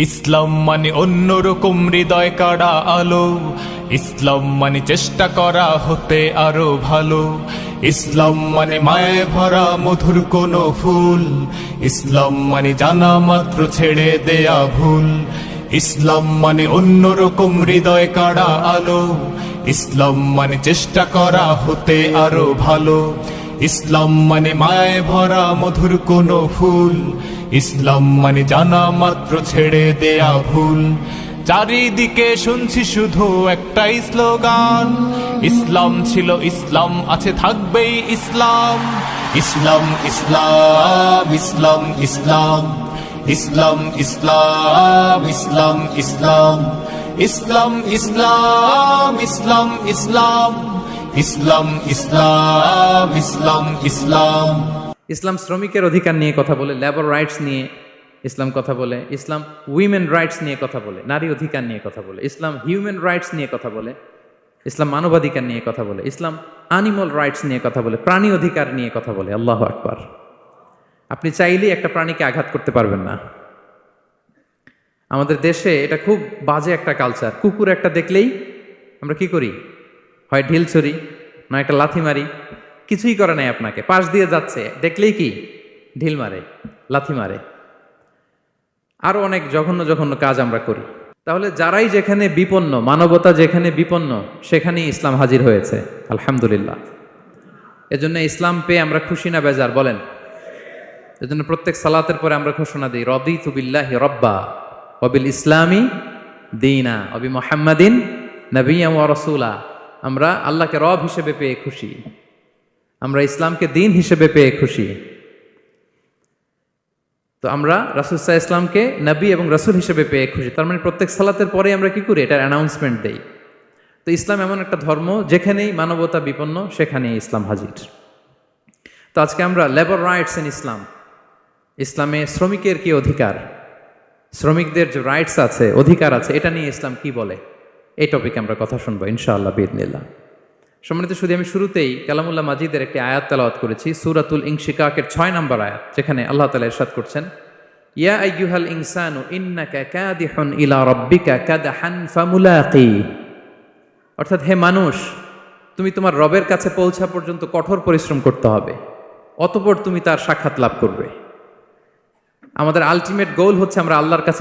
ইসলাম মানে অন্যরকম হৃদয় কাড়া আলো, ইসলাম মানে চেষ্টা করা হতে আরো ভালো, ইসলাম মানে মায়ে ভরা মধুর কোনো ফুল, ইসলাম মানে জানা মাত্র ছেড়ে দেয়া ভুল। ইসলাম মানে অন্যরকম হৃদয় কাড়া আলো, ইসলাম মানে চেষ্টা করা হতে আরো ভালো, ইসলাম মানে মায়ে ভরা মধুর কোনো ফুল, ইসলাম মানে জানা মাত্র ছেড়ে দেয়া ভুল। চারিদিকে শুনছি শুধু একটাই স্লোগান, ইসলাম ছিল ইসলাম আছে থাকবেই ইসলাম। ইসলাম ইসলাম ইসলাম ইসলাম ইসলাম ইসলাম ইসলাম ইসলাম ইসলাম ইসলাম ইসলাম ইসলাম ইসলাম ইসলাম ইসলাম ইসলাম। ইসলাম শ্রমিকের অধিকার নিয়ে কথা বলে, লেবার রাইটস নিয়ে ইসলাম কথা বলে, ইসলাম উইমেন রাইটস নিয়ে কথা বলে, নারী অধিকার নিয়ে কথা বলে, ইসলাম হিউম্যান রাইটস নিয়ে কথা বলে, ইসলাম মানবাধিকার নিয়ে কথা বলে, ইসলাম অ্যানিমাল রাইটস নিয়ে কথা বলে, প্রাণী অধিকার নিয়ে কথা বলে। আল্লাহু আকবার। আপনি চাইলেই একটা প্রাণীকে আঘাত করতে পারবেন না। আমাদের দেশে এটা খুব বাজে একটা কালচার। কুকুর একটা দেখলেই আমরা কি করি? হয় ঢিল ছড়ি, না একটা লাথি মারি। কিছুই করে নাই আপনাকে, পাশ দিয়ে যাচ্ছে দেখলেই কি ঢিল মারে, লাথি মারে, আরো অনেক জঘন্য জঘন্য কাজ আমরা করি। তাহলে যারাই যেখানে বিপন্ন, মানবতা যেখানে বিপন্ন, সেখানেই ইসলাম হাজির হয়েছে। আলহামদুলিল্লাহ। এজন্য ইসলাম পেয়ে আমরা খুশি না বেজার বলেন? এজন্য প্রত্যেক সালাতের পরে আমরা ঘোষণা দিই, রাদিতু বিল্লাহি রাব্বা ওয়া বিল ইসলামি দীনা ওয়া বি মুহাম্মাদিন নাবিয়্যান ওয়া রাসূলা। আমরা আল্লাহকে রব হিসেবে পেয়ে খুশি, আমরা ইসলামকে দিন হিসেবে পেয়ে খুশি। তো আমরা রাসূল সাল্লাল্লাহু আলাইহি ইসলামকে নবী এবং রাসূল হিসেবে পেয়ে খুশি। তার মানে প্রত্যেক সালাতের পরে আমরা কি করি? এটার অ্যানাউন্সমেন্ট দেই। তো ইসলাম এমন একটা ধর্ম, যেখানেই মানবতা বিপন্ন সেখানেই ইসলাম হাজির। তো আজকে আমরা লেবার রাইটস ইন ইসলাম, ইসলামে শ্রমিকের কি অধিকার, শ্রমিকদের যে রাইটস আছে, অধিকার আছে, এটা নিয়ে ইসলাম কি বলে, এই টপিকে আমরা কথা শুনবো ইনশাআল্লাহ বিইذনিল্লাহ। সম্মানিত শুধু আমি শুরুতেই কালামুল্লাহ মাজিদের একটি আয়াত তেলাওয়াত করেছি, সূরাতুল ইনশিকাকের 6 নম্বর আয়াত, যেখানে আল্লাহ তাআলা ইরশাদ করছেন, ইয়া আইয়ুহাল ইনসানু ইন্নাকা কাদিহুন ইলা রাব্বিকা কাদহান ফামুলাকি। অর্থাৎ হে মানুষ, তুমি তোমার রবের কাছে পৌঁছা পর্যন্ত কঠোর পরিশ্রম করতে হবে, অতঃপর তুমি তার সাক্ষাৎ লাভ করবে। আমাদের আলটিমেট গোল হচ্ছে আমরা আল্লাহর কাছে